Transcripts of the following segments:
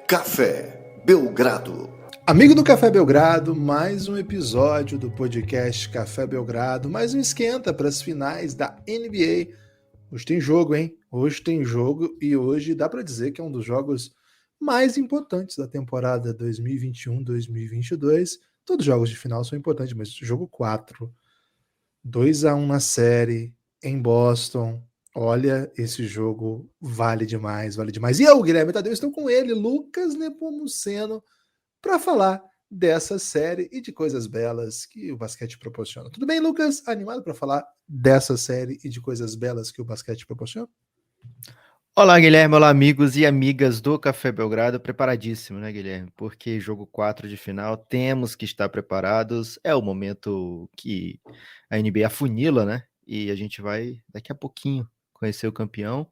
Café Belgrado. Amigo do Café Belgrado, mais um episódio do podcast Café Belgrado, mais um esquenta para as finais da NBA. Hoje tem jogo, hein? Hoje tem jogo e hoje dá para dizer que é um dos jogos mais importantes da temporada 2021-2022. Todos os jogos de final são importantes, mas jogo 4, 2-1 na série, em Boston. Olha, esse jogo vale demais, vale demais. E eu, Guilherme Tadeu, estou com ele, Lucas Nepomuceno, para falar dessa série e de coisas belas que o basquete proporciona. Tudo bem, Lucas? Animado para falar dessa série e de coisas belas que o basquete proporciona? Olá, Guilherme. Olá, amigos e amigas do Café Belgrado. Preparadíssimo, né, Guilherme? Porque jogo 4 de final, temos que estar preparados. É o momento que a NBA afunila, né? E a gente vai, daqui a pouquinho, conhecer o campeão.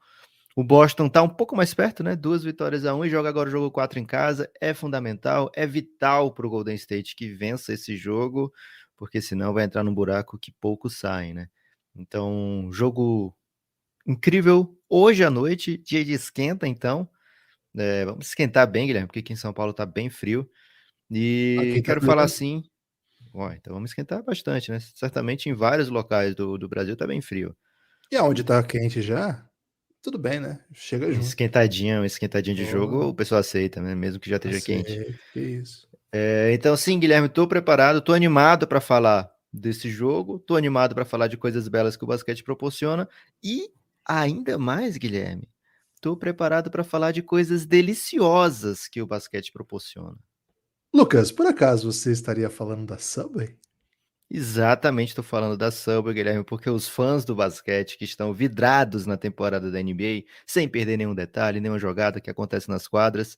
O Boston tá um pouco mais perto, né? 2-1 e joga agora o jogo 4 em casa. É fundamental, é vital para o Golden State que vença esse jogo, porque senão vai entrar num buraco que poucos saem, né? Então, jogo incrível hoje à noite, dia de esquenta, então. Vamos esquentar bem, Guilherme, porque aqui em São Paulo tá bem frio. E Aqui quero falar também. assim. Então vamos esquentar bastante, né? Certamente em vários locais do Brasil tá bem frio. E aonde tá quente já, tudo bem, né? Chega junto. Um esquentadinho de jogo, o Oh, pessoal aceita, né? Mesmo que já esteja quente. aceito, que isso. Então, sim, Guilherme, tô preparado, tô animado para falar desse jogo, tô animado para falar de coisas belas que o basquete proporciona e ainda mais, Guilherme, tô preparado para falar de coisas deliciosas que o basquete proporciona. Lucas, por acaso você estaria falando da Subway? Exatamente, estou falando da Subway, Guilherme, porque os fãs do basquete que estão vidrados na temporada da NBA, sem perder nenhum detalhe, nenhuma jogada que acontece nas quadras,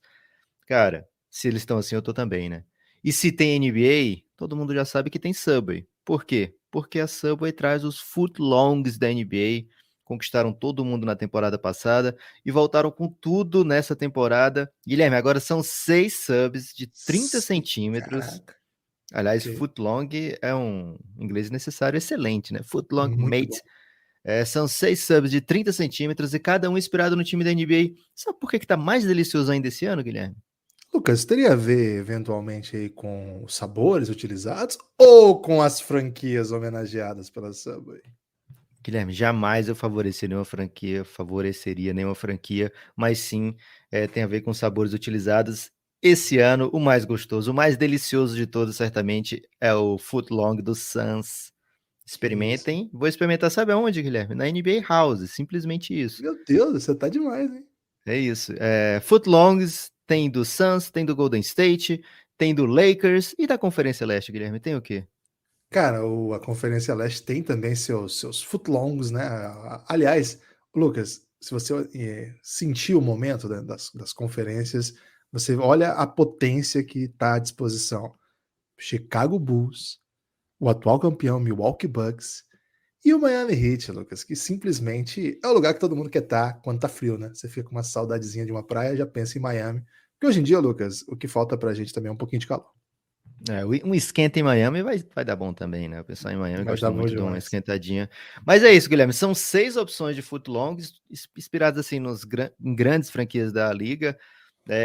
cara, se eles estão assim, eu tô também, né? E se tem NBA, todo mundo já sabe que tem Subway. Por quê? Porque a Subway traz os footlongs da NBA, conquistaram todo mundo na temporada passada e voltaram com tudo nessa temporada. Guilherme, agora são 6 subs de 30 centímetros. Caraca, Aliás, que footlong é um inglês necessário excelente, né? Footlong muito bom. mate. São 6 subs de 30 centímetros e cada um inspirado no time da NBA. Sabe por que tá mais delicioso ainda esse ano, Guilherme? Lucas, teria a ver eventualmente aí com os sabores utilizados ou com as franquias homenageadas pela Subway? Guilherme, jamais eu favoreceria nenhuma franquia, mas sim tem a ver com os sabores utilizados. Esse ano, o mais gostoso, o mais delicioso de todos, certamente, é o footlong do Suns. Que isso. Experimentem. Vou experimentar, sabe aonde, Guilherme? Na NBA House, simplesmente isso. Meu Deus, você tá demais, hein? É isso. Footlongs tem do Suns, tem do Golden State, tem do Lakers e da Conferência Leste, Guilherme, tem o quê? Cara, a Conferência Leste tem também seus footlongs, né? Aliás, Lucas, se você sentir o momento, né, das conferências, você olha a potência que está à disposição. Chicago Bulls, o atual campeão Milwaukee Bucks e o Miami Heat, Lucas, que simplesmente é o lugar que todo mundo quer estar quando tá frio, né? Você fica com uma saudadezinha de uma praia, já pensa em Miami. Porque hoje em dia, Lucas, o que falta pra gente também é um pouquinho de calor. Um esquenta em Miami vai dar bom também, né? O pessoal em Miami Vai dar gosta bom muito de uma demais. esquentadinha. Mas é isso, Guilherme. São 6 opções de footlongs, inspiradas assim em grandes franquias da liga.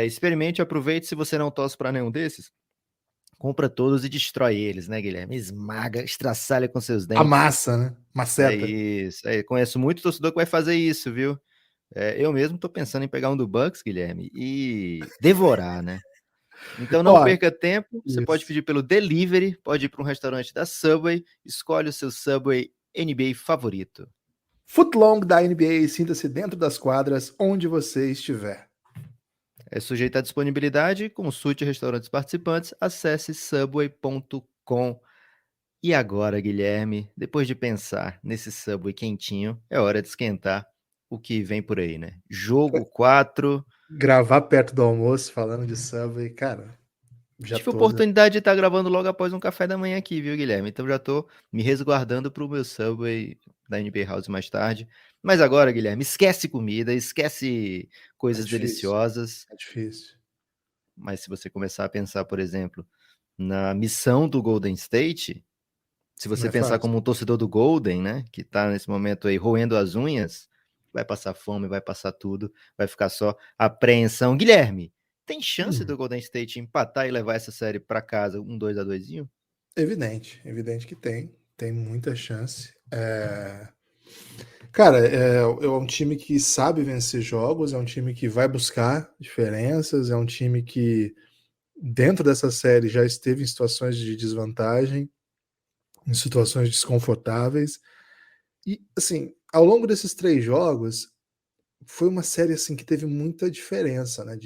Experimente, aproveite. Se você não torce para nenhum desses, compra todos e destrói eles, né, Guilherme? Esmaga, estraçalha com seus A dentes. massa, né? É Maceta. isso. Conheço muito torcedor que vai fazer isso, viu? Eu mesmo tô pensando em pegar um do Bucks, Guilherme, e devorar, né? Então não Ó, perca tempo, você pode isso. pedir pelo delivery, pode ir para um restaurante da Subway, escolhe o seu Subway NBA favorito. Footlong da NBA, sinta-se dentro das quadras, onde você estiver. É sujeito à disponibilidade, consulte restaurantes participantes, acesse subway.com. E agora, Guilherme, depois de pensar nesse Subway quentinho, é hora de esquentar o que vem por aí, né? Jogo 4. Gravar perto do almoço, falando de Subway, cara, já Tive a toda. oportunidade de estar gravando logo após um café da manhã aqui, viu, Guilherme? Então já tô me resguardando pro meu Subway da NBA House mais tarde. Mas agora, Guilherme, esquece comida, esquece É coisas difícil, deliciosas. é difícil. Mas se você começar a pensar, por exemplo, na missão do Golden State, se Não você é pensar fácil. como um torcedor do Golden, né, que tá nesse momento aí roendo as unhas, vai passar fome, vai passar tudo, vai ficar só apreensão. Guilherme, Tem chance do Golden State empatar e levar essa série para casa, 2-2? Evidente que tem muita chance. Cara, é um time que sabe vencer jogos, é um time que vai buscar diferenças, é um time que, dentro dessa série, já esteve em situações de desvantagem, em situações desconfortáveis. E, assim, ao longo desses 3 jogos, foi uma série assim que teve muita diferença, né?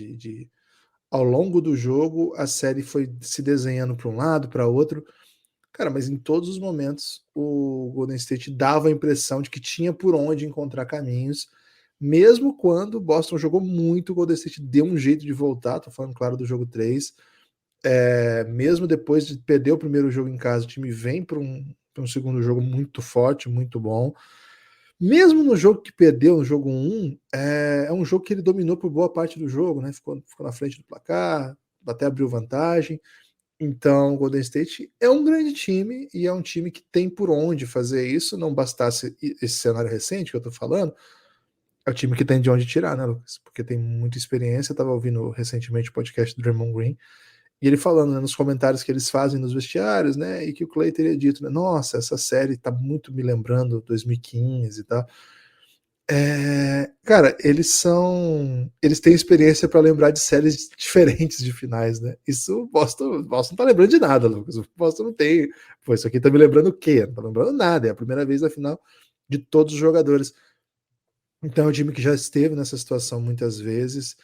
Ao longo do jogo, a série foi se desenhando para um lado, para outro. Cara, mas em todos os momentos o Golden State dava a impressão de que tinha por onde encontrar caminhos, mesmo quando o Boston jogou muito, o Golden State deu um jeito de voltar. Tô falando, claro, do jogo 3. Mesmo depois de perder o primeiro jogo em casa, o time vem para um segundo jogo muito forte, muito bom. Mesmo no jogo que perdeu, no jogo 1, é um jogo que ele dominou por boa parte do jogo, né? Ficou na frente do placar, até abriu vantagem. Então, o Golden State é um grande time e é um time que tem por onde fazer isso. Não bastasse esse cenário recente que eu tô falando, é o time que tem de onde tirar, né, Lucas? Porque tem muita experiência. Eu tava ouvindo recentemente o podcast do Draymond Green e ele falando, né, nos comentários que eles fazem nos vestiários, né, e que o Clay teria dito, né, nossa, essa série tá muito me lembrando 2015 e tal. Cara, eles têm experiência para lembrar de séries diferentes de finais, né? Isso o Boston não tá lembrando de nada, Lucas. O Boston não tem. Pô, isso aqui tá me lembrando o quê? Não tá lembrando nada. É a primeira vez na final de todos os jogadores. Então é um time que já esteve nessa situação muitas vezes.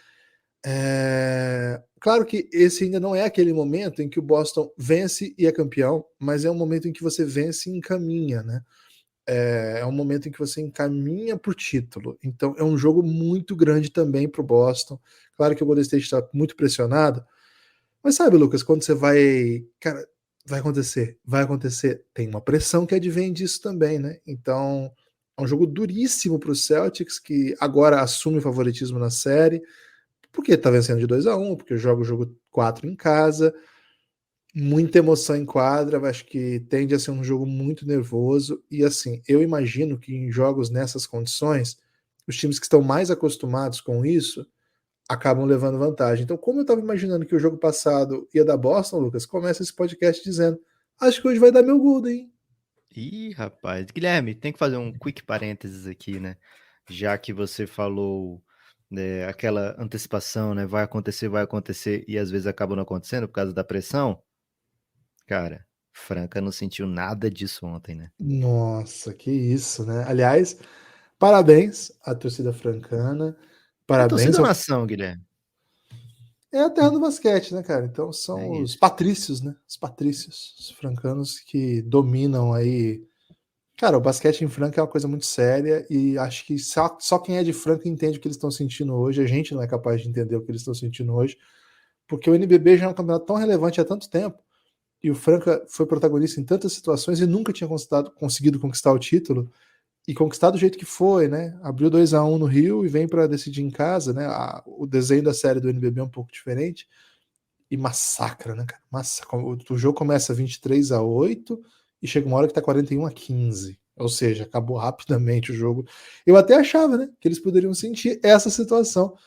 Claro que esse ainda não é aquele momento em que o Boston vence e é campeão, mas é um momento em que você vence e encaminha, né? É um momento em que você encaminha para o título. Então é um jogo muito grande também para o Boston. Claro que o Golden State está muito pressionado, mas sabe, Lucas, quando você vai. Cara, vai acontecer. Tem uma pressão que advém disso também, né? Então é um jogo duríssimo para os Celtics, que agora assume o favoritismo na série, porque está vencendo de 2-1, porque joga o jogo 4 em casa. Muita emoção em quadra, acho que tende a ser um jogo muito nervoso. E assim, eu imagino que em jogos nessas condições, os times que estão mais acostumados com isso acabam levando vantagem. Então, como eu estava imaginando que o jogo passado ia dar Boston, Lucas, começa esse podcast dizendo: acho que hoje vai dar meu Golden, hein? Ih, rapaz. Guilherme, tem que fazer um quick parênteses aqui, né? Já que você falou, né, aquela antecipação, né? Vai acontecer, e às vezes acaba não acontecendo por causa da pressão. Cara, Franca não sentiu nada disso ontem, né? Nossa, que isso, né? Aliás, parabéns à torcida francana, É torcida parabéns ou ao. nação, Guilherme? É a terra do basquete, né, cara? Então É são os isso. patrícios, né? Os patrícios, os francanos que dominam aí. Cara, o basquete em Franca é uma coisa muito séria e acho que só quem é de Franca entende o que eles estão sentindo hoje. A gente não é capaz de entender o que eles estão sentindo hoje, porque o NBB já é um campeonato tão relevante há tanto tempo e o Franca foi protagonista em tantas situações e nunca tinha conseguido conquistar o título e conquistar do jeito que foi, né? Abriu 2-1 no Rio e vem para decidir em casa, né? O desenho da série do NBB é um pouco diferente e massacra, né, cara? O jogo começa 23-8 e chega uma hora que tá 41-15. Ou seja, acabou rapidamente o jogo. Eu até achava, né, que eles poderiam sentir essa situação.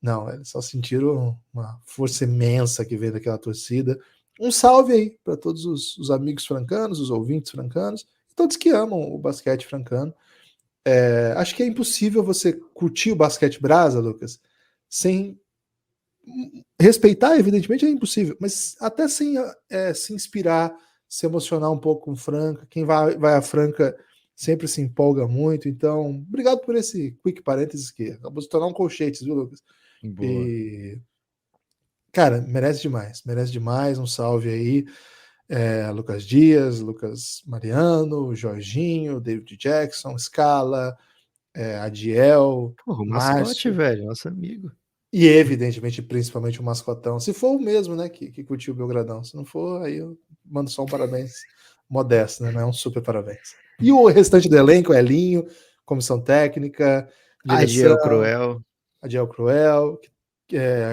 Não, eles só sentiram uma força imensa que veio daquela torcida. Um salve aí para todos os amigos francanos, os ouvintes francanos, e todos que amam o basquete francano. Acho que é impossível você curtir o basquete brasa, Lucas, sem respeitar, evidentemente, é impossível, mas até sem se inspirar, se emocionar um pouco com Franca. Quem vai a Franca sempre se empolga muito. Então, obrigado por esse quick parênteses que acabou de se tornar um colchete, viu, Lucas? Boa. E, cara, merece demais. Um salve aí. Lucas Dias, Lucas Mariano, Jorginho, David Jackson, Scala, Adiel, Porra, o mascote, Márcio. velho, nosso amigo. E evidentemente, principalmente o mascotão. Se for o mesmo, né, que curtiu o Belgradão. Se não for, aí eu mando só um parabéns modesto, né? Não é um super parabéns. E o restante do elenco, Elinho, comissão técnica, direção, Adiel Cruel. Adiel Cruel,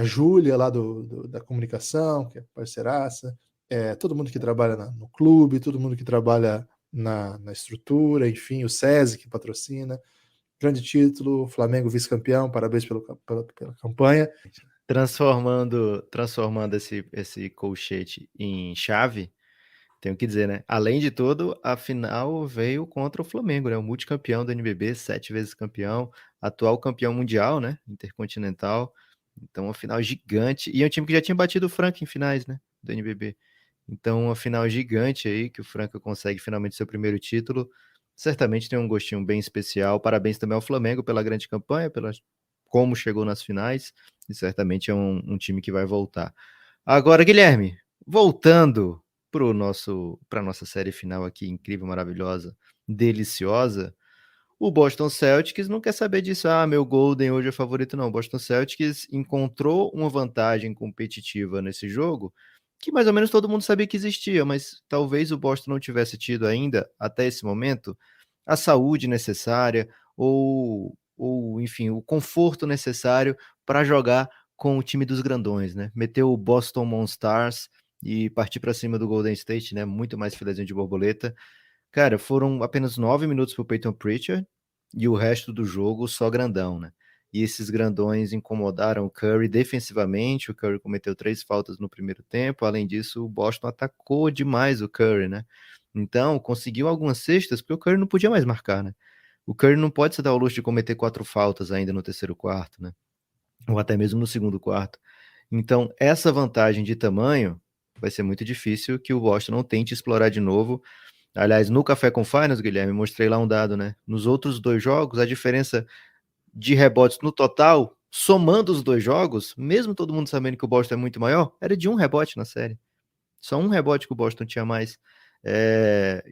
a Júlia lá da comunicação, que é parceiraça, todo mundo que trabalha no clube, todo mundo que trabalha na estrutura, enfim, o SESI que patrocina. Grande título, Flamengo vice-campeão, parabéns pela campanha. transformando esse colchete em chave, tenho que dizer, né? Além de tudo, a final veio contra o Flamengo, né? O multicampeão do NBB, 7 vezes campeão, atual campeão mundial, né? Intercontinental. Então, uma final gigante. E é um time que já tinha batido o Franca em finais, né? Do NBB. Então, uma final gigante aí, que o Franca consegue finalmente seu primeiro título. Certamente tem um gostinho bem especial. Parabéns também ao Flamengo pela grande campanha, pela como chegou nas finais. E certamente é um time que vai voltar. Agora, Guilherme, voltando para nossa série final aqui, incrível, maravilhosa, deliciosa. O Boston Celtics não quer saber disso. Ah, meu Golden hoje é favorito, não. O Boston Celtics encontrou uma vantagem competitiva nesse jogo que mais ou menos todo mundo sabia que existia, mas talvez o Boston não tivesse tido ainda, até esse momento, a saúde necessária ou enfim, o conforto necessário para jogar com o time dos grandões, né? Meteu o Boston Monstars e partir para cima do Golden State, né? Muito mais filezinho de borboleta. Cara, foram apenas 9 minutos pro Peyton Pritchard e o resto do jogo só grandão, né? E esses grandões incomodaram o Curry defensivamente. O Curry cometeu 3 faltas no primeiro tempo. Além disso, o Boston atacou demais o Curry, né? Então, conseguiu algumas cestas porque o Curry não podia mais marcar, né? O Curry não pode se dar ao luxo de cometer 4 faltas ainda no terceiro quarto, né? Ou até mesmo no segundo quarto. Então, essa vantagem de tamanho vai ser muito difícil que o Boston não tente explorar de novo. Aliás, no Café com Finals, Guilherme, mostrei lá um dado, né? Nos outros 2 jogos, a diferença de rebotes no total, somando os 2 jogos, mesmo todo mundo sabendo que o Boston é muito maior, era de 1 rebote na série. Só 1 rebote que o Boston tinha mais.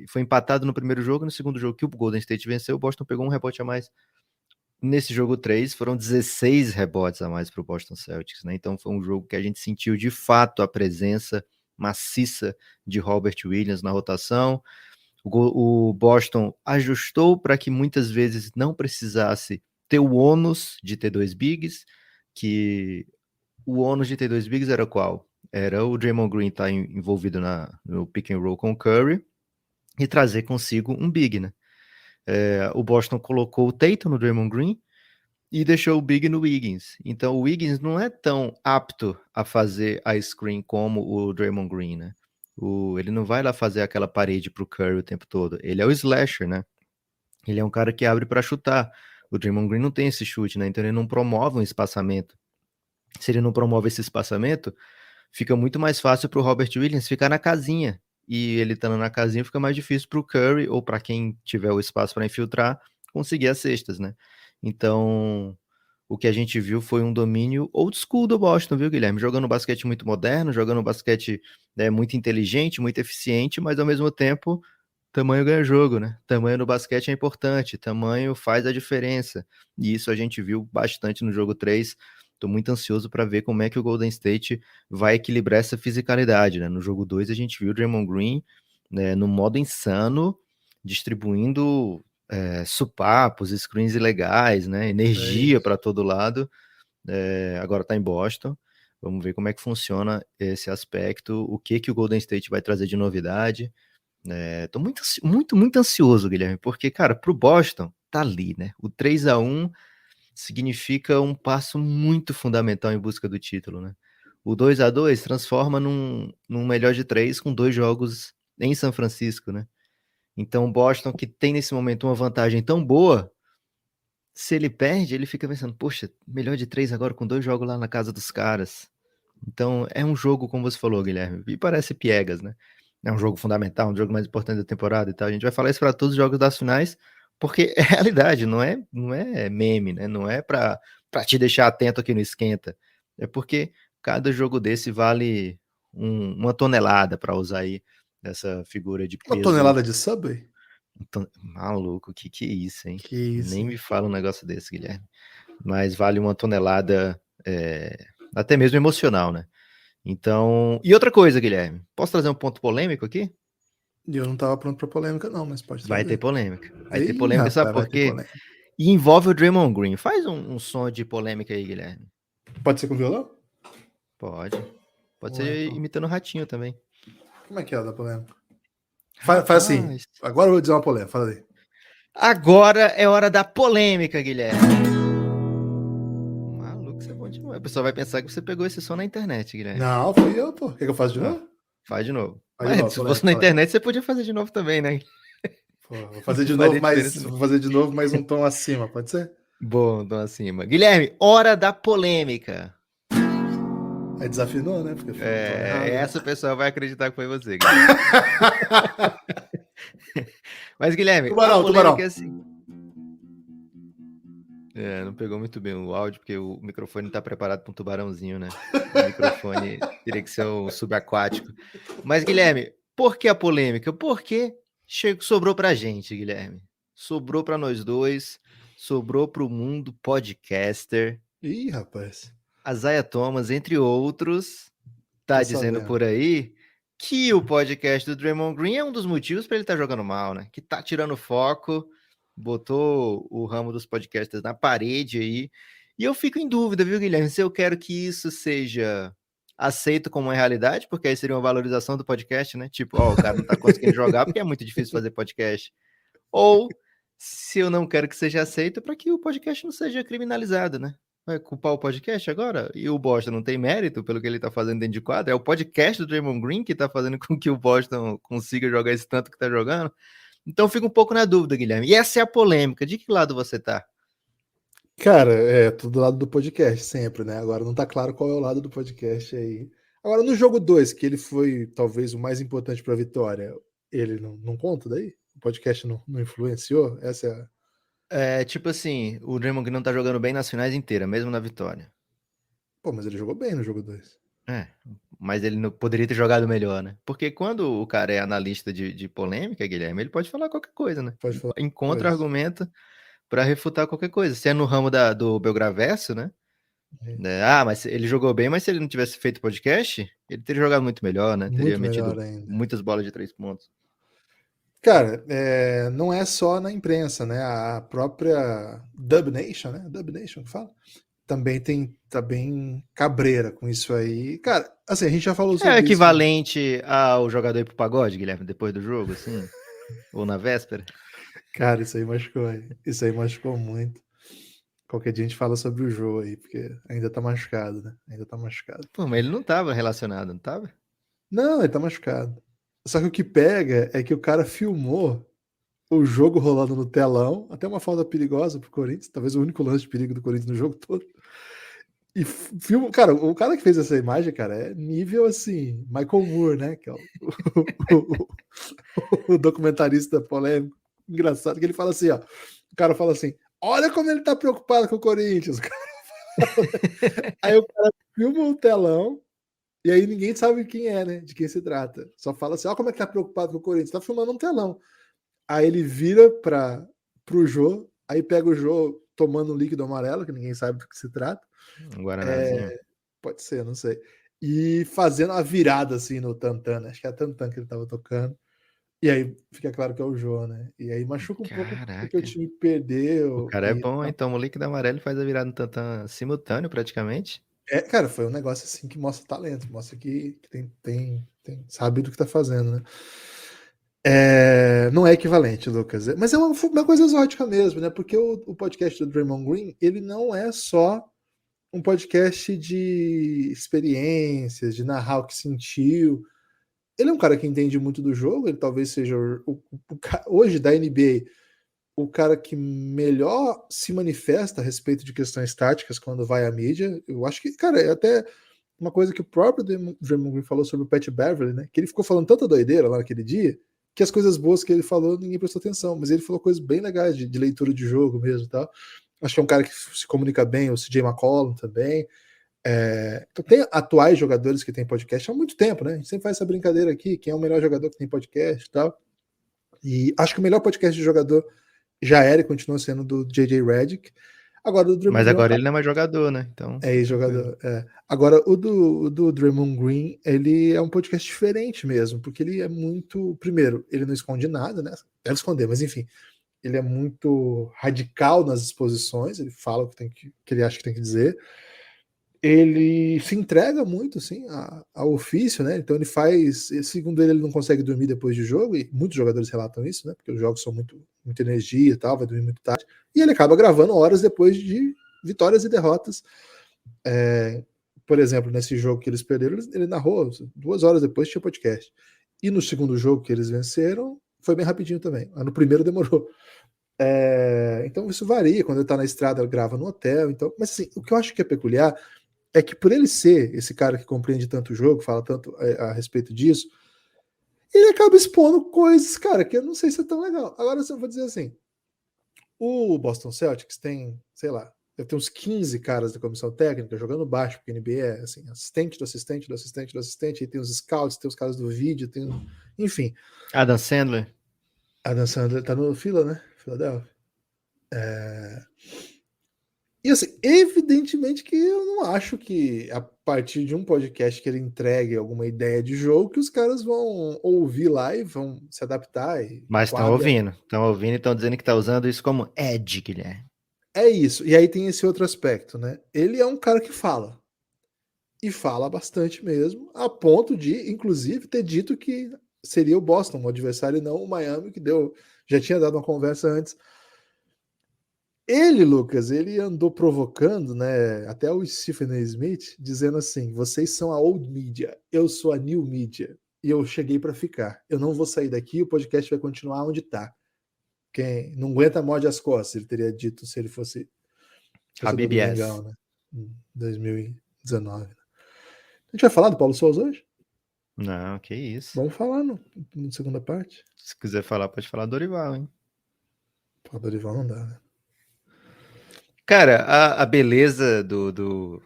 Foi empatado no primeiro jogo, no segundo jogo que o Golden State venceu, o Boston pegou 1 rebote a mais. Nesse jogo 3, foram 16 rebotes a mais para o Boston Celtics, né? Então foi um jogo que a gente sentiu de fato a presença maciça de Robert Williams na rotação. O Boston ajustou para que muitas vezes não precisasse ter o ônus de ter 2 bigs, que o ônus de ter 2 bigs era qual? Era o Draymond Green estar envolvido no pick and roll com o Curry e trazer consigo um big, né? O Boston colocou o Tatum no Draymond Green e deixou o big no Wiggins. Então o Wiggins não é tão apto a fazer a screen como o Draymond Green, né? Ele não vai lá fazer aquela parede pro Curry o tempo todo. Ele é o slasher, né? Ele é um cara que abre para chutar. O Draymond Green não tem esse chute, né? Então ele não promove um espaçamento. Se ele não promove esse espaçamento, fica muito mais fácil para o Robert Williams ficar na casinha. E ele estando na casinha fica mais difícil para o Curry ou para quem tiver o espaço para infiltrar conseguir as cestas, né? Então, o que a gente viu foi um domínio old school do Boston, viu, Guilherme? Jogando basquete muito moderno, jogando basquete muito inteligente, muito eficiente, mas ao mesmo tempo, tamanho ganha jogo, né? Tamanho no basquete é importante, tamanho faz a diferença. E isso a gente viu bastante no jogo 3. Estou muito ansioso para ver como é que o Golden State vai equilibrar essa fisicalidade, né? No jogo 2 a gente viu o Draymond Green, né, no modo insano, distribuindo supapos, screens ilegais, né? Energia para todo lado. Agora está em Boston. Vamos ver como é que funciona esse aspecto, o que o Golden State vai trazer de novidade. Tô muito, muito, muito ansioso, Guilherme, porque, cara, pro Boston, tá ali, né? O 3-1 significa um passo muito fundamental em busca do título, né? O 2-2 transforma num melhor de 3 com 2 jogos em São Francisco, né? Então, o Boston, que tem nesse momento uma vantagem tão boa, se ele perde, ele fica pensando, poxa, melhor de 3 agora com 2 jogos lá na casa dos caras. Então, é um jogo, como você falou, Guilherme, e parece piegas, né? É um jogo fundamental, um jogo mais importante da temporada e tal. A gente vai falar isso para todos os jogos das finais, porque é realidade, não é meme, né? Não é para te deixar atento aqui no esquenta. É porque cada jogo desse vale uma tonelada, para usar aí essa figura de Uma peso. tonelada de Subway? Maluco, que é isso, hein? Que isso, Nem hein? me fala um negócio desse, Guilherme. Mas vale uma tonelada, até mesmo emocional, né? Então, e outra coisa, Guilherme, posso trazer um ponto polêmico aqui? E eu não tava pronto pra polêmica, não, mas pode Vai ter trazer. polêmica. Vai ter Ih, polêmica, sabe rapaz, vai por ter quê? polêmica. E envolve o Draymond Green. Faz um som de polêmica aí, Guilherme. Pode ser com violão? Pode. Pode Vamos lá, ser então. imitando o Ratinho também. Como é que é o da polêmica? Faz assim. Rapaz. Agora eu vou dizer uma polêmica. Fala aí. Agora é hora da polêmica, Guilherme. Maluco, você é bom demais. Mas a pessoa vai pensar que você pegou esse som na internet, Guilherme. Não, fui eu, pô. Quer que eu faça de novo? Faz de novo. Faz de Mas novo, se Polêmica, fosse na fala aí. internet, você podia fazer de novo também, né? Pô, vou fazer de Não novo, faria mas diferença vou fazer de novo, mais um tom acima, pode ser? Bom, então acima. Guilherme, hora da polêmica. Aí desafinou, né? Porque foi um tom errado. Né? Essa pessoa vai acreditar que foi você, Guilherme. Mas, Guilherme, a Tubarão, polêmica tubarão. é assim. Não pegou muito bem o áudio, porque o microfone não tá preparado para um tubarãozinho, né? O microfone teria que ser um subaquático. Mas, Guilherme, por que a polêmica? Porque sobrou pra gente, Guilherme. Sobrou pra nós dois, sobrou pro mundo podcaster. Ih, rapaz. A Zaya Thomas, entre outros, tá Tô dizendo sabendo. por aí que o podcast do Draymond Green é um dos motivos para ele estar jogando mal, né? Que tá tirando foco, botou o ramo dos podcasters na parede aí. E eu fico em dúvida, viu, Guilherme? Se eu quero que isso seja aceito como uma realidade, porque aí seria uma valorização do podcast, né? Tipo, ó, o cara não tá conseguindo jogar porque é muito difícil fazer podcast. Ou se eu não quero que seja aceito, para que o podcast não seja criminalizado, né? Vai culpar o podcast agora? E o Boston não tem mérito pelo que ele tá fazendo dentro de quadra? É o podcast do Draymond Green que tá fazendo com que o Boston consiga jogar esse tanto que tá jogando? Então fica um pouco na dúvida, Guilherme. E essa é a polêmica. De que lado você tá? Cara, tô do lado do podcast sempre, né? Agora não tá claro qual é o lado do podcast aí. Agora, no jogo 2, que ele foi talvez o mais importante pra vitória, ele não conta daí? O podcast não influenciou? Essa é a... Tipo assim, o Draymond Green não tá jogando bem nas finais inteiras, mesmo na vitória. Pô, mas ele jogou bem no jogo 2. Mas ele não poderia ter jogado melhor, né? Porque quando o cara é analista de polêmica, Guilherme, ele pode falar qualquer coisa, né? Pode falar Encontra coisa. argumento para refutar qualquer coisa. Se é no ramo do Belgraverso, né? É. Mas ele jogou bem, mas se ele não tivesse feito podcast, ele teria jogado muito melhor, né? Teria Muito melhor metido ainda. muitas bolas de 3 pontos. Cara, não é só na imprensa, né? A própria Dub Nation, né? Dub Nation que fala? Também tá bem cabreira com isso aí. Cara, assim, a gente já falou É o sobre isso. equivalente ao jogador ir pro pagode, Guilherme, depois do jogo, assim? Ou na véspera? Cara, isso aí machucou aí. Isso aí machucou muito. Qualquer dia a gente fala sobre o jogo aí, porque ainda tá machucado, né? Ainda tá machucado. Pô, mas ele não tava relacionado, não tava? Não, ele tá machucado. Só que o que pega é que o cara filmou o jogo rolando no telão, até uma falta perigosa pro Corinthians, talvez o único lance de perigo do Corinthians no jogo todo. E filma, cara, o cara que fez essa imagem, cara, é nível assim, Michael Moore, né? Que é o documentarista polêmico, engraçado, que ele fala assim, ó. O cara fala assim: olha como ele tá preocupado com o Corinthians. Aí o cara filma o telão, e aí ninguém sabe quem é, né? De quem se trata. Só fala assim: olha como é que tá preocupado com o Corinthians, tá filmando um telão. Aí ele vira pro Jô, aí pega o Jô tomando um líquido amarelo, que ninguém sabe do que se trata. Um Guaranazinho. Pode ser, não sei. E fazendo a virada assim no Tantan, né? Acho que é a Tantan que ele tava tocando. E aí fica claro que é o Jô, né? E aí machuca um pouco porque o Caraca. time O perdeu. cara é bom, hein? Toma o líquido amarelo e faz a virada no tantã simultâneo, praticamente. Cara, foi um negócio assim que mostra talento, mostra que tem sabe do que tá fazendo, né? Não é equivalente, Lucas. Mas é uma coisa exótica mesmo, né? Porque o podcast do Draymond Green, ele não é só um podcast de experiências, de narrar o que sentiu. Ele é um cara que entende muito do jogo, ele talvez seja hoje da NBA o cara que melhor se manifesta a respeito de questões táticas quando vai à mídia. Eu acho que, cara, é até uma coisa que o próprio Draymond Green falou sobre o Pat Beverly, né? Que ele ficou falando tanta doideira lá naquele dia, que as coisas boas que ele falou ninguém prestou atenção, mas ele falou coisas bem legais de leitura de jogo mesmo e tal. Acho que é um cara que se comunica bem, o CJ McCollum também. Então tem atuais jogadores que têm podcast há muito tempo, né? A gente sempre faz essa brincadeira aqui, quem é o melhor jogador que tem podcast e tal. E acho que o melhor podcast de jogador já era e continua sendo do J.J. Redick. Agora o Draymond Mas agora Green ele não é mais jogador, né? Então, é ex-jogador. Agora o do Draymond Green, ele é um podcast diferente mesmo, porque ele é muito... Primeiro, ele não esconde nada, né? Deve esconder, mas enfim. Ele é muito radical nas exposições, ele fala o que ele acha que tem que dizer. Ele se entrega muito assim ao ofício, né? Então ele faz, segundo ele não consegue dormir depois de jogo, e muitos jogadores relatam isso, né? Porque os jogos são muita energia e tal, vai dormir muito tarde, e ele acaba gravando horas depois de vitórias e derrotas Por exemplo, nesse jogo que eles perderam, ele narrou 2 horas depois tinha podcast. E no segundo jogo que eles venceram, foi bem rapidinho também. No primeiro demorou. Então isso varia. Quando ele tá na estrada, ele grava no hotel. Então, mas assim, o que eu acho que é peculiar é que por ele ser esse cara que compreende tanto o jogo, fala tanto a respeito disso, ele acaba expondo coisas, cara, que eu não sei se é tão legal. Agora eu vou dizer assim, o Boston Celtics tem, sei lá, deve ter uns 15 caras da comissão técnica jogando baixo, porque a NBA é assim, assistente do assistente do assistente do assistente, aí tem os scouts, tem os caras do vídeo, tem, enfim. Adam Sandler. Adam Sandler tá no Fila, né? Philadelphia. E assim, evidentemente que eu não acho que a partir de um podcast que ele entregue alguma ideia de jogo, que os caras vão ouvir lá e vão se adaptar. Mas estão ouvindo e estão dizendo que está usando isso como edge, Guilherme. É isso. E aí tem esse outro aspecto, né? Ele é um cara que fala. E fala bastante mesmo, a ponto de, inclusive, ter dito que seria o Boston o adversário e não o Miami, que já tinha dado uma conversa antes. Ele, Lucas, ele andou provocando, né? Até o Stephen A. Smith, dizendo assim: vocês são a old media, eu sou a new media. E eu cheguei para ficar. Eu não vou sair daqui, o podcast vai continuar onde está. Quem não aguenta morde as costas, ele teria dito se ele fosse torcedor do Mengão, né? Em 2019. A gente vai falar do Paulo Souza hoje? Não, que isso. Vamos falar na segunda parte. Se quiser falar, pode falar do Dorival, hein? Pô, Dorival não dá, né? Cara, a beleza do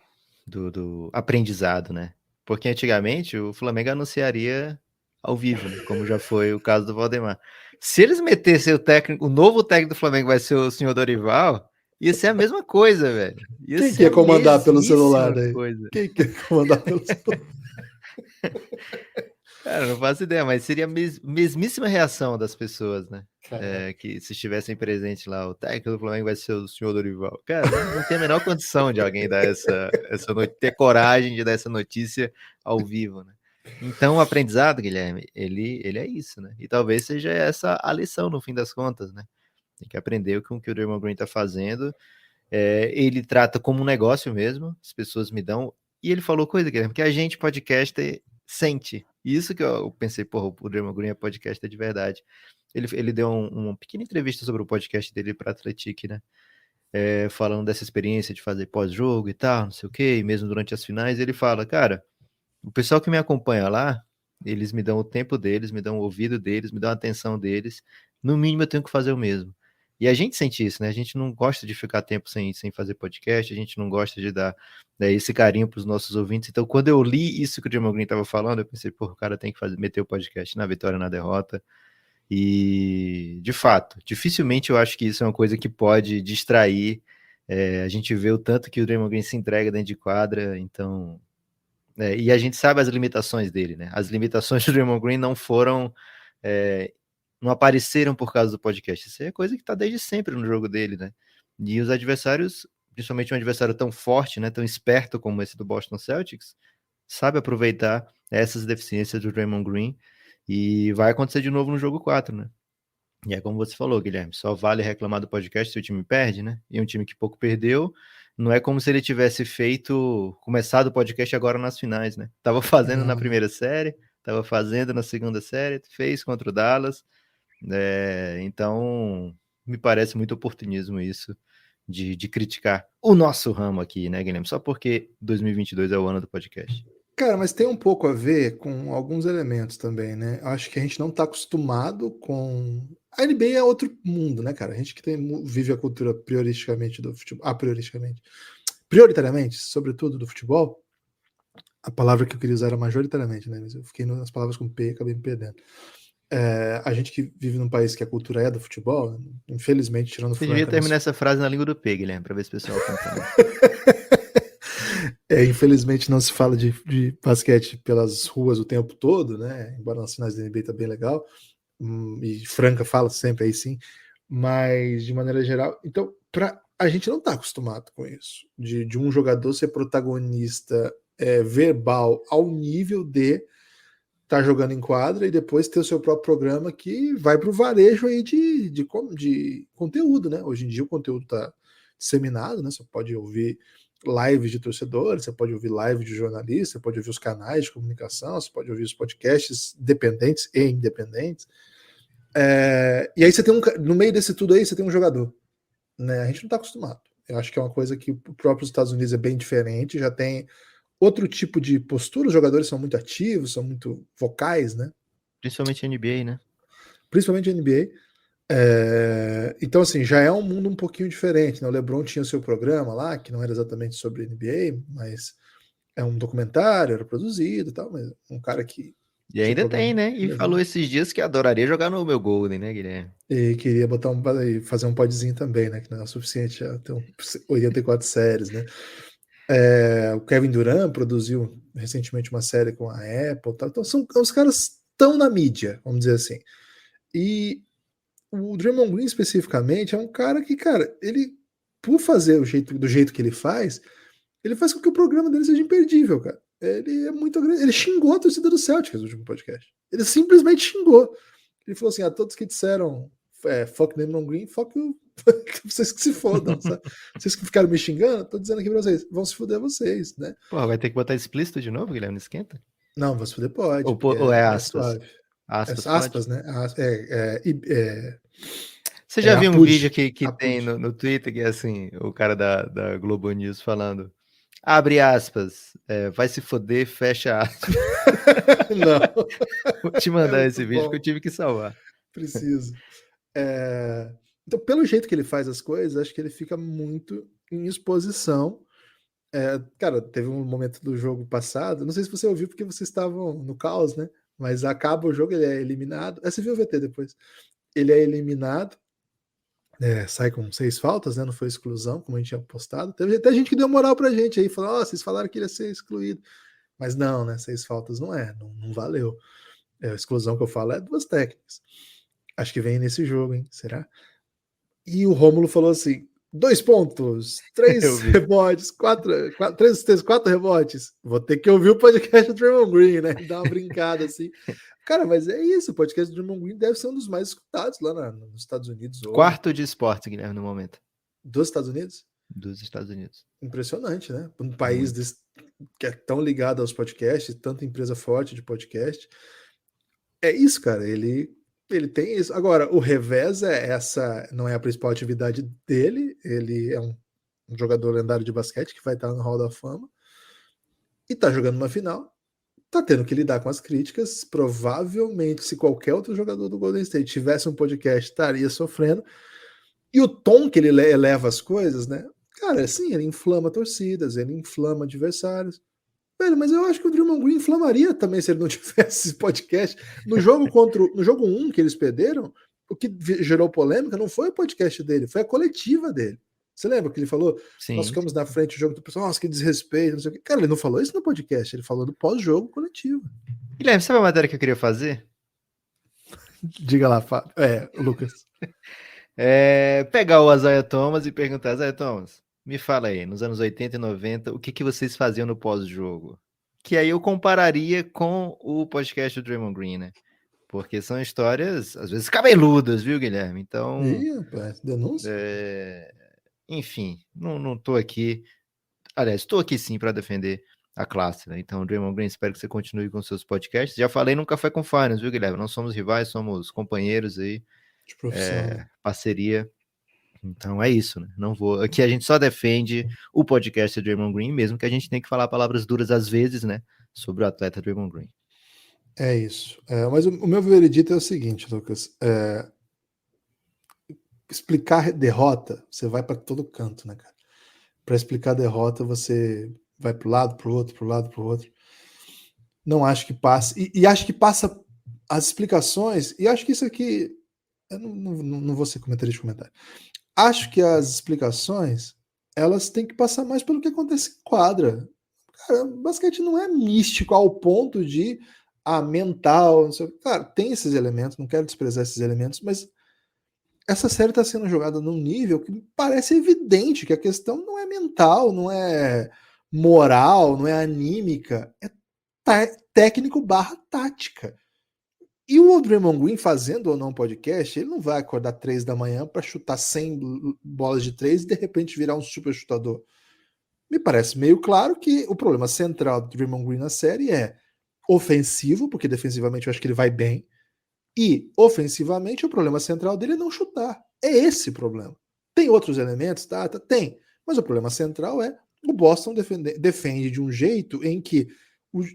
aprendizado, né? Porque antigamente o Flamengo anunciaria ao vivo, né? Como já foi o caso do Valdemar. Se eles metessem o novo técnico do Flamengo vai ser o senhor Dorival, ia ser a mesma coisa, velho. Quem quer comandar pelo celular aí? Coisa. Quem quer comandar pelo celular? Cara, não faço ideia, mas seria a mesmíssima reação das pessoas, né? Que se estivessem presentes lá, o técnico do Flamengo vai ser o senhor Dorival. Cara, não tem a menor condição de alguém dar essa ter coragem de dar essa notícia ao vivo, né? Então, o aprendizado, Guilherme, ele é isso, né? E talvez seja essa a lição, no fim das contas, né? Tem que aprender com o que o Draymond Green tá fazendo. Ele trata como um negócio mesmo, as pessoas me dão... E ele falou coisa, Guilherme, que a gente, podcaster, sente. Isso que eu pensei, porra, o Draymond Green é podcaster de verdade. Ele deu uma pequena entrevista sobre o podcast dele para Atletic, né? Falando dessa experiência de fazer pós-jogo e tal, não sei o quê, e mesmo durante as finais, ele fala, cara, o pessoal que me acompanha lá, eles me dão o tempo deles, me dão o ouvido deles, me dão a atenção deles, no mínimo eu tenho que fazer o mesmo. E a gente sente isso, né? A gente não gosta de ficar tempo sem fazer podcast, a gente não gosta de dar esse carinho para os nossos ouvintes. Então, quando eu li isso que o Draymond Green estava falando, eu pensei, pô, o cara tem que meter o podcast na vitória, na derrota. E, de fato, dificilmente eu acho que isso é uma coisa que pode distrair. A gente vê o tanto que o Draymond Green se entrega dentro de quadra, então... e a gente sabe as limitações dele, né? As limitações do Draymond Green não foram... não apareceram por causa do podcast. Isso é coisa que tá desde sempre no jogo dele, né? E os adversários, principalmente um adversário tão forte, né, tão esperto como esse do Boston Celtics, sabe aproveitar essas deficiências do Draymond Green e vai acontecer de novo no jogo 4, né? E é como você falou, Guilherme, só vale reclamar do podcast se o time perde, né? E um time que pouco perdeu, não é como se ele tivesse começado o podcast agora nas finais, né? Tava fazendo na primeira série, tava fazendo na segunda série, fez contra o Dallas. Então, me parece muito oportunismo isso de criticar o nosso ramo aqui, né, Guilherme? Só porque 2022 é o ano do podcast. Cara, mas tem um pouco a ver com alguns elementos também, né? Acho que a gente não tá acostumado com... A NBA é outro mundo, né, cara? A gente que vive a cultura prioritariamente do futebol... prioritariamente, sobretudo do futebol. A palavra que eu queria usar era majoritariamente, né? Mas eu fiquei nas palavras com P e acabei me perdendo. A gente que vive num país que a cultura é do futebol, infelizmente, tirando o Você devia terminar essa frase na língua do P, Guilherme, para ver se o pessoal acompanha. Infelizmente não se fala de basquete pelas ruas o tempo todo, né? Embora nas finais da NBA tá bem legal, e Franca fala sempre aí sim, mas de maneira geral, então a gente não tá acostumado com isso, de um jogador ser protagonista verbal ao nível de tá jogando em quadra e depois ter o seu próprio programa que vai para o varejo aí de conteúdo, né? Hoje em dia o conteúdo tá disseminado, né? Você pode ouvir lives de torcedores, você pode ouvir live de jornalistas, você pode ouvir os canais de comunicação, você pode ouvir os podcasts dependentes e independentes. E aí você tem no meio desse tudo aí, você tem um jogador. Né? A gente não está acostumado. Eu acho que é uma coisa que o próprio Estados Unidos é bem diferente, já tem outro tipo de postura, os jogadores são muito ativos, são muito vocais, né? Principalmente NBA, né? Principalmente NBA. Então, assim, já é um mundo um pouquinho diferente, né? O LeBron tinha o seu programa lá, que não era exatamente sobre NBA, mas é um documentário, era produzido e tal, mas um cara que... E ainda tem, né? E falou esses dias que adoraria jogar no meu Golden, né, Guilherme? E queria fazer um podzinho também, né? Que não é o suficiente a ter 84 séries, né? O Kevin Durant produziu recentemente uma série com a Apple, tal. Então os caras estão na mídia, vamos dizer assim. E o Draymond Green especificamente é um cara que, cara, ele, por fazer do jeito que ele faz com que o programa dele seja imperdível, cara. Ele é muito agressivo. Ele xingou a torcida do Celtics no último podcast. Ele simplesmente xingou. Ele falou assim: a todos que disseram fuck Draymond Green, fuck you. Vocês que se fodam, sabe? Vocês que ficaram me xingando, tô dizendo aqui pra vocês, vão se fuder vocês, né? Pô, vai ter que botar explícito de novo, Guilherme, não esquenta? Não, vão se fuder pode. Ou é aspas? Suave. Aspas, né? Você já viu um vídeo que tem no Twitter, que é assim, o cara da Globo News falando, abre aspas, vai se foder, fecha aspas. Não. Vou te mandar esse vídeo que eu tive que salvar. Preciso. Então, pelo jeito que ele faz as coisas, acho que ele fica muito em exposição. Cara, teve um momento do jogo passado, não sei se você ouviu porque vocês estavam no caos, né? Mas acaba o jogo, ele é eliminado. Você viu o VT depois. Ele é eliminado, sai com 6 faltas, né? Não foi exclusão, como a gente tinha postado. Teve até gente que deu moral pra gente aí, falou: vocês falaram que ele ia ser excluído. Mas não, né? 6 faltas não não valeu. A exclusão que eu falo é 2 técnicas. Acho que vem nesse jogo, hein? Será? E o Rômulo falou assim: 2 pontos, 3 rebotes, 4 rebotes. Vou ter que ouvir o podcast do Draymond Green, né? Dar uma brincada assim. Cara, mas é isso, o podcast do Draymond Green deve ser um dos mais escutados lá nos Estados Unidos. Quarto de esporte, Guilherme, no momento. Dos Estados Unidos? Dos Estados Unidos. Impressionante, né? Um país que é tão ligado aos podcasts, tanta empresa forte de podcast. É isso, cara, ele tem isso. Agora, o revés não é a principal atividade dele, ele é um jogador lendário de basquete que vai estar no Hall da Fama e tá jogando uma final, tá tendo que lidar com as críticas. Provavelmente, se qualquer outro jogador do Golden State tivesse um podcast, estaria sofrendo. E o tom que ele eleva as coisas, né? Cara, assim, ele inflama torcidas, ele inflama adversários. Velho, mas eu acho que o Draymond Green inflamaria também se ele não tivesse esse podcast. No jogo 1 que eles perderam, o que gerou polêmica não foi o podcast dele, foi a coletiva dele. Você lembra que ele falou? Sim. Nós ficamos na frente do jogo do pessoal, nossa, que desrespeito, não sei o quê. Cara, ele não falou isso no podcast, ele falou do pós-jogo coletivo. Guilherme, sabe a matéria que eu queria fazer? Diga lá, Fábio. Lucas. Pegar o Isaiah Thomas e perguntar, Isaiah Thomas, me fala aí, nos anos 80 e 90, o que vocês faziam no pós-jogo? Que aí eu compararia com o podcast do Draymond Green, né? Porque são histórias, às vezes, cabeludas, viu, Guilherme? Então... rapaz, denúncia? Enfim, não tô aqui... Aliás, estou aqui sim para defender a classe, né? Então, Draymond Green, espero que você continue com seus podcasts. Já falei no Café com Finance, viu, Guilherme? Não somos rivais, somos companheiros aí. De profissão. Parceria. Então é isso, né? Não vou. Aqui a gente só defende o podcast do Draymond Green, mesmo que a gente tenha que falar palavras duras às vezes, né? Sobre o atleta Draymond Green. É isso. Mas o meu veredito é o seguinte, Lucas. Explicar derrota, você vai para todo canto, né, cara? Para explicar derrota, você vai para o lado, para o outro, para o lado, para o outro. Não acho que passe. E acho que passa as explicações. E acho que isso aqui. Eu não vou ser comentarista de comentário. Acho que as explicações elas têm que passar mais pelo que acontece em quadra. Cara, basquete não é místico ao ponto de mental, não sei. Cara, tem esses elementos, não quero desprezar esses elementos, mas essa série está sendo jogada num nível que parece evidente que a questão não é mental, não é moral, não é anímica, é técnico / tática. E o Draymond Green, fazendo ou não podcast, ele não vai acordar 3 da manhã para chutar 100 bolas de 3 e de repente virar um super chutador. Me parece meio claro que o problema central do Draymond Green na série é ofensivo, porque defensivamente eu acho que ele vai bem, e ofensivamente o problema central dele é não chutar. É esse o problema. Tem outros elementos, tá? Tem. Mas o problema central é o Boston defende de um jeito em que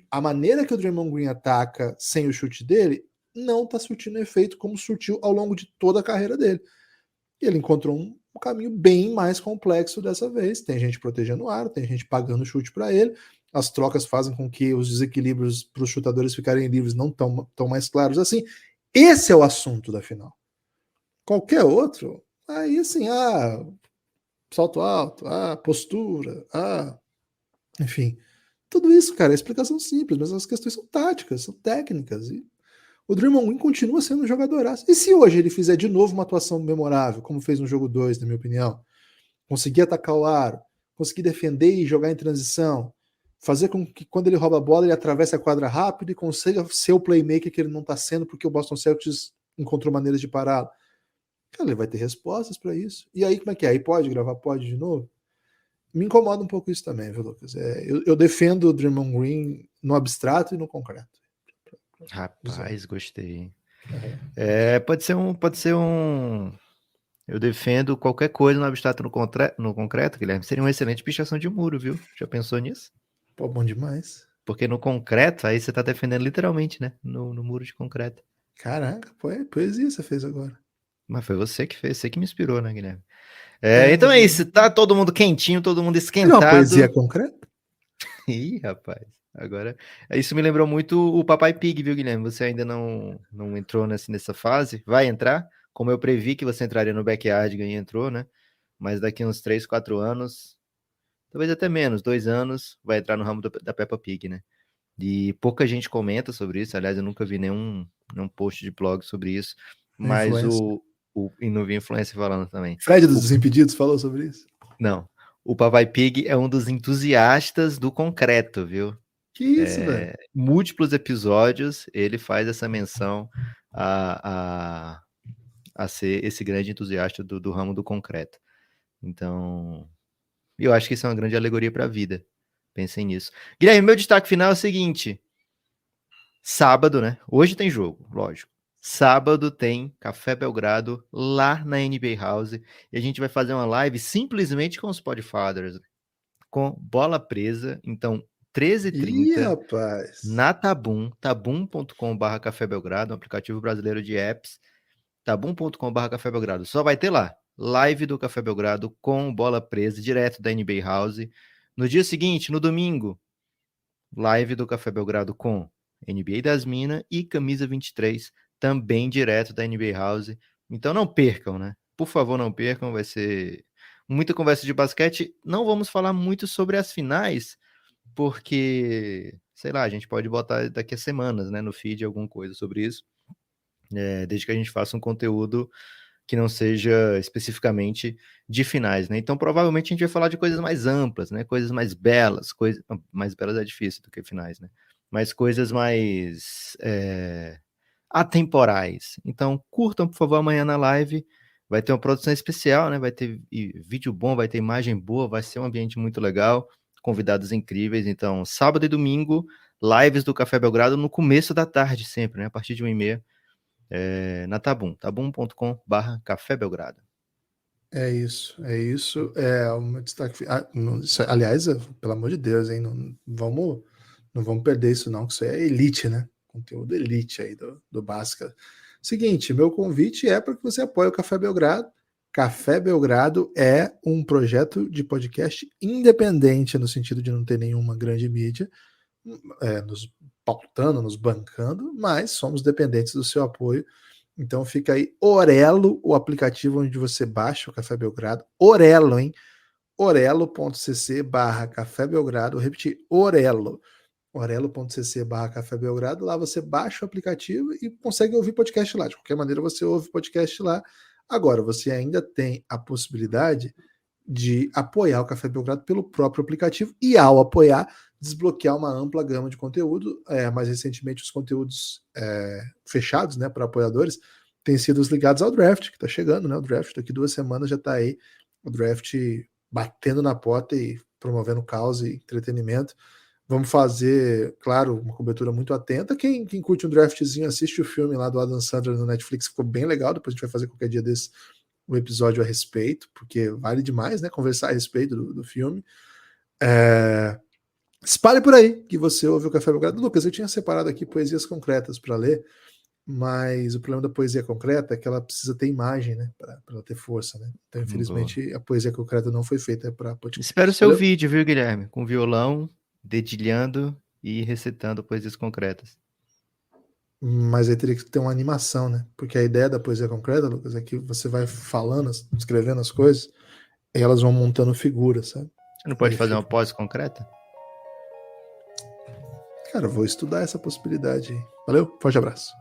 a maneira que o Draymond Green ataca sem o chute dele não está surtindo efeito como surtiu ao longo de toda a carreira dele. E ele encontrou um caminho bem mais complexo dessa vez. Tem gente protegendo o aro, tem gente pagando chute para ele. As trocas fazem com que os desequilíbrios para os chutadores ficarem livres não tão mais claros assim. Esse é o assunto da final. Qualquer outro, aí assim, salto alto, postura, enfim. Tudo isso, cara, é explicação simples, mas as questões são táticas, são técnicas. E o Draymond Green continua sendo um jogadoraço. E se hoje ele fizer de novo uma atuação memorável, como fez no jogo 2, na minha opinião, conseguir atacar o aro, conseguir defender e jogar em transição, fazer com que quando ele rouba a bola ele atravesse a quadra rápido e consiga ser o playmaker que ele não está sendo porque o Boston Celtics encontrou maneiras de pará-lo. Cara, ele vai ter respostas para isso. E aí, como é que é? Aí pode gravar? Pode de novo? Me incomoda um pouco isso também, viu, Lucas? Eu defendo o Draymond Green no abstrato e no concreto. Rapaz, gostei. Uhum. Pode ser um. Eu defendo qualquer coisa no abstrato no concreto, Guilherme. Seria uma excelente pichação de muro, viu? Já pensou nisso? Pô, bom demais. Porque no concreto, aí você tá defendendo literalmente, né? No muro de concreto. Caraca, poesia você fez agora. Mas foi você que fez, você que me inspirou, né, Guilherme? Mas Então é isso, tá todo mundo quentinho, todo mundo é uma esquentado. poesia concreta? Ih, rapaz, agora... Isso me lembrou muito o Papai Pig, viu, Guilherme? Você ainda não entrou nessa fase, vai entrar, como eu previ que você entraria no Backyard e entrou, né? Mas daqui uns 3, 4 anos, talvez até menos, 2 anos, vai entrar no ramo da Peppa Pig, né? E pouca gente comenta sobre isso, aliás, eu nunca vi nenhum post de blog sobre isso, mas Influência. e não vi influencer falando também. Fred dos Desimpedidos falou sobre isso? Não, o Papai Pig é um dos entusiastas do concreto, viu? Que isso, velho? Múltiplos episódios ele faz essa menção a ser esse grande entusiasta do ramo do concreto. Então, eu acho que isso é uma grande alegoria para a vida. Pensem nisso. Guilherme, meu destaque final é o seguinte: sábado, né? Hoje tem jogo, lógico. Sábado tem Café Belgrado lá na NBA House e a gente vai fazer uma live simplesmente com os Podfathers, com bola presa. Então, Ih, 13h30 rapaz. na Tabum, tabum.com/Café Belgrado, um aplicativo brasileiro de apps, tabum.com/Café Belgrado. Só vai ter lá, live do Café Belgrado com bola presa, direto da NBA House. No dia seguinte, no domingo, live do Café Belgrado com NBA das Minas e Camisa 23, também direto da NBA House. Então não percam, né? Por favor, não percam, vai ser muita conversa de basquete. Não vamos falar muito sobre as finais, porque, sei lá, a gente pode botar daqui a semanas, né, no feed alguma coisa sobre isso, desde que a gente faça um conteúdo que não seja especificamente de finais, né? Então, provavelmente a gente vai falar de coisas mais amplas, né? Coisas mais belas, mais belas é difícil do que finais, né? Mas coisas mais atemporais. Então, curtam, por favor, amanhã na live. Vai ter uma produção especial, né? Vai ter vídeo bom, vai ter imagem boa, vai ser um ambiente muito legal, convidados incríveis. Então, sábado e domingo, lives do Café Belgrado no começo da tarde sempre, né? A partir de 1h30. Na Tabum, tabum.com/Café Belgrado. É isso. É o meu destaque. Aliás, pelo amor de Deus, hein? Não vamos perder isso, não, que isso é elite, né? Conteúdo elite aí do Basca. Seguinte, meu convite é para que você apoie o Café Belgrado. Café Belgrado é um projeto de podcast independente, no sentido de não ter nenhuma grande mídia nos pautando, nos bancando, mas somos dependentes do seu apoio. Então fica aí Orelo, o aplicativo onde você baixa o Café Belgrado. Orelo, hein? orelo.cc/Café Belgrado. Vou repetir, orelo.cc/Café Belgrado. Lá você baixa o aplicativo e consegue ouvir podcast lá. De qualquer maneira, você ouve podcast lá. Agora, você ainda tem a possibilidade de apoiar o Café Belgrado pelo próprio aplicativo e, ao apoiar, desbloquear uma ampla gama de conteúdo. Mais recentemente, os conteúdos fechados, né, para apoiadores têm sido os ligados ao draft, que está chegando, né? O draft daqui 2 semanas já está aí, o draft batendo na porta e promovendo caos e entretenimento. Vamos fazer, claro, uma cobertura muito atenta. Quem curte um draftzinho, assiste o filme lá do Adam Sandler no Netflix, ficou bem legal. Depois a gente vai fazer qualquer dia desse um episódio a respeito, porque vale demais, né? Conversar a respeito do filme. Espalhe por aí que você ouve o Café Belgrado. Lucas, eu tinha separado aqui poesias concretas para ler, mas o problema da poesia concreta é que ela precisa ter imagem, né? Para ela ter força, né? Então, infelizmente, a poesia concreta não foi feita para podcast. Espero o seu vídeo, viu, Guilherme? Com violão, dedilhando e recitando poesias concretas. Mas aí teria que ter uma animação, né? Porque a ideia da poesia concreta, Lucas, é que você vai falando, escrevendo as coisas, e elas vão montando figuras, sabe? Você não pode fazer uma pós concreta? Cara, eu vou estudar essa possibilidade aí. Valeu, forte abraço.